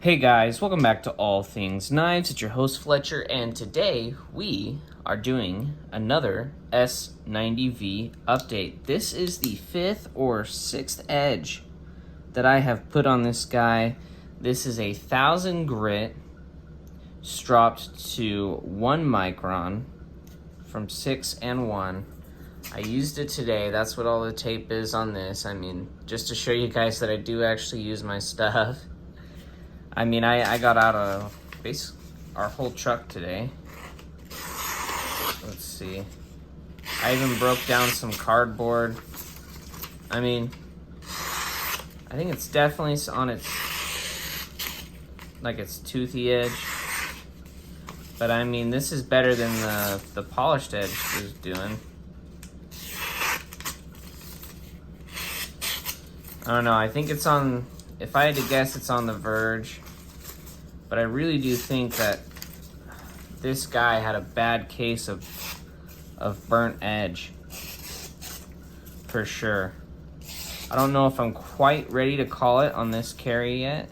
Hey guys, welcome back to All Things Knives. It's your host Fletcher, and today we are doing another S90v update. This is the 5th or 6th edge that I have put on this guy. This is a 1000 grit stropped to 1 micron from 6 and 1. I used it today. That's what all the tape is on this. I mean, just to show you guys that I do actually use my stuff. I mean, I got out of our whole truck today. Let's see. I even broke down some cardboard. I mean, I think it's definitely on its toothy edge. But I mean, this is better than the polished edge was doing. I don't know, I think it's on, if I had to guess, it's on the verge. But I really do think that this guy had a bad case of burnt edge. For sure. I don't know if I'm quite ready to call it on this carry yet.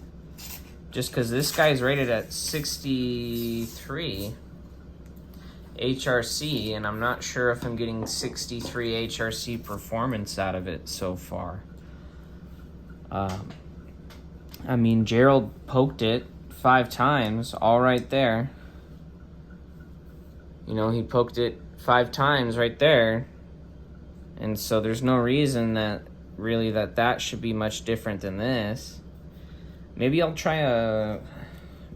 Just because this guy's rated at 63 HRC, and I'm not sure if I'm getting 63 HRC performance out of it so far. I mean, Gerald poked it 5 times, all right there. You know, he poked it 5 times right there. And so there's no reason that really that should be much different than this. Maybe I'll try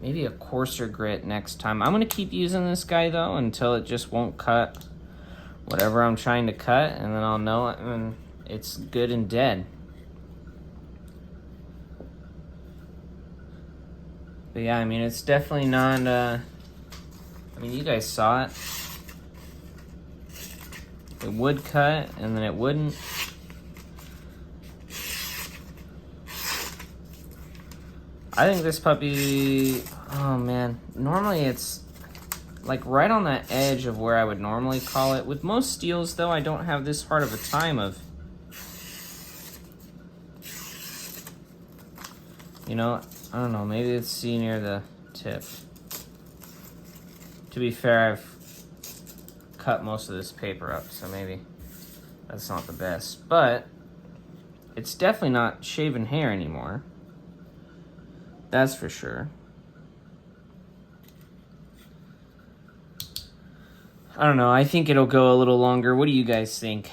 maybe a coarser grit next time. I'm gonna keep using this guy though until it just won't cut whatever I'm trying to cut, and then I'll know it when it's good and dead. But yeah, I mean, it's definitely not, I mean, you guys saw it. It would cut, and then it wouldn't. I think this puppy, oh man, normally it's like right on that edge of where I would normally call it. With most steels, though, I don't have this hard of a time of, you know, I don't know, maybe it's see near the tip. To be fair, I've cut most of this paper up, so maybe that's not the best. But it's definitely not shaven hair anymore. That's for sure. I don't know, I think it'll go a little longer. What do you guys think?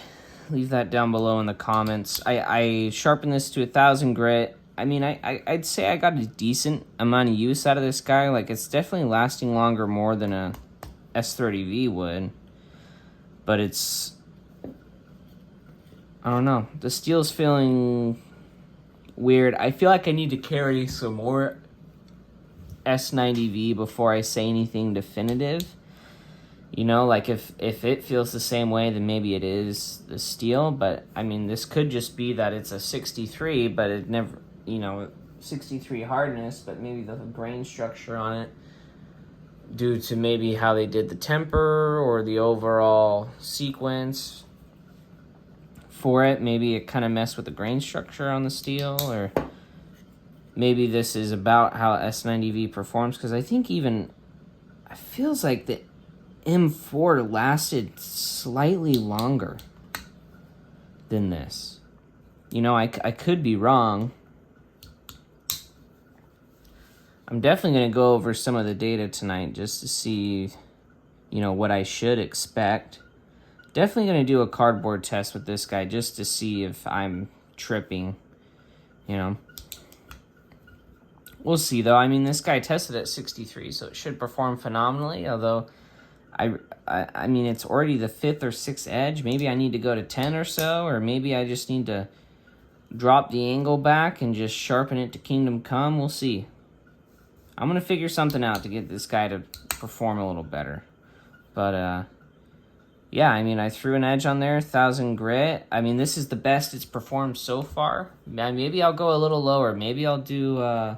Leave that down below in the comments. I sharpened this to 1000 grit. I mean, I'd say I got a decent amount of use out of this guy. Like, it's definitely lasting longer more than a S30v would. But it's, I don't know. The steel's feeling weird. I feel like I need to carry some more S90v before I say anything definitive. You know, like if it feels the same way, then maybe it is the steel. But, I mean, this could just be that it's a 63, but it never, you know, 63 hardness, but maybe the grain structure on it, due to maybe how they did the temper or the overall sequence for it, maybe it kind of messed with the grain structure on the steel, or maybe this is about how S90v performs, because I think even, it feels like the M4 lasted slightly longer than this. You know, I could be wrong. I'm definitely going to go over some of the data tonight just to see, you know, what I should expect. Definitely going to do a cardboard test with this guy just to see if I'm tripping, you know. We'll see, though. I mean, this guy tested at 63, so it should perform phenomenally, although I mean, it's already the 5th or 6th edge. Maybe I need to go to 10 or so, or maybe I just need to drop the angle back and just sharpen it to Kingdom Come. We'll see. I'm going to figure something out to get this guy to perform a little better. But, yeah, I mean, I threw an edge on there, 1000 grit. I mean, this is the best it's performed so far. Maybe I'll go a little lower. Maybe I'll do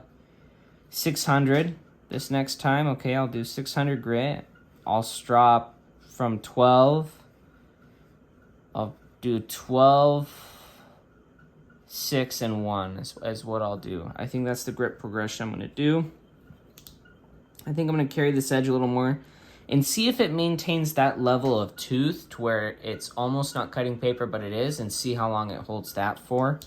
600 this next time. Okay, I'll do 600 grit. I'll strop from 12. I'll do 12 6 and 1 is what I'll do. I think that's the grip progression I'm going to do. I think I'm going to carry this edge a little more and see if it maintains that level of tooth to where it's almost not cutting paper, but it is, and see how long it holds that for.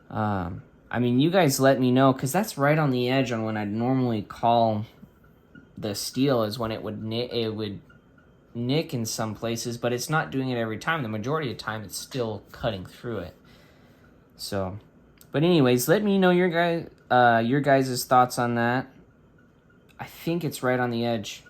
I mean, you guys let me know, because that's right on the edge on when I'd normally call the steel is when it would nick in some places, but it's not doing it every time. The majority of the time, it's still cutting through it. So, but anyways, let me know your guys' thoughts on that. I think it's right on the edge.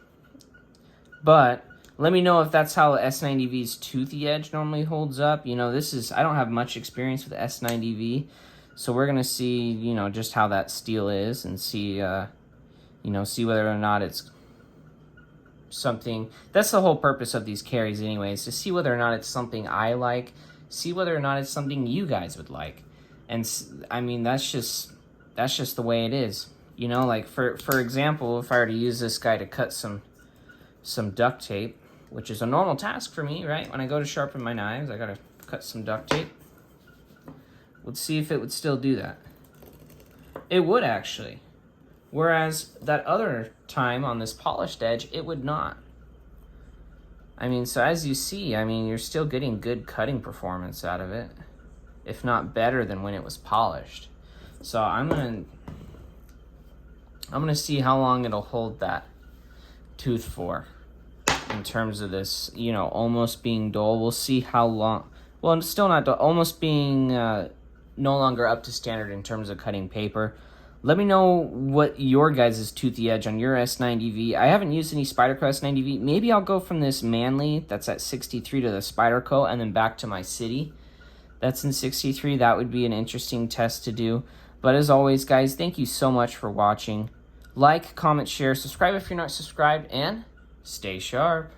But let me know if that's how S90V's toothy edge normally holds up. You know, I don't have much experience with S90V, so we're going to see, you know, just how that steel is and see, you know, see whether or not it's something. That's the whole purpose of these carries anyways, to see whether or not it's something I like, see whether or not it's something you guys would like. And I mean, that's just the way it is. You know, like for example, if I were to use this guy to cut some duct tape, which is a normal task for me, right? When I go to sharpen my knives, I gotta cut some duct tape. Let's see if it would still do that. It would actually. Whereas that other time on this polished edge, it would not. I mean, so as you see, I mean, you're still getting good cutting performance out of it, if not better than when it was polished. So I'm gonna see how long it'll hold that tooth for in terms of this, you know, almost being dull. We'll see how long. Well, it's still not dull, almost being no longer up to standard in terms of cutting paper. Let me know what your guys' toothy edge on your S90V. I haven't used any Spyderco S90V. Maybe I'll go from this Manly that's at 63 to the Spyderco and then back to my City that's in 63. That would be an interesting test to do. But as always, guys, thank you so much for watching. Like, comment, share, subscribe if you're not subscribed, and stay sharp.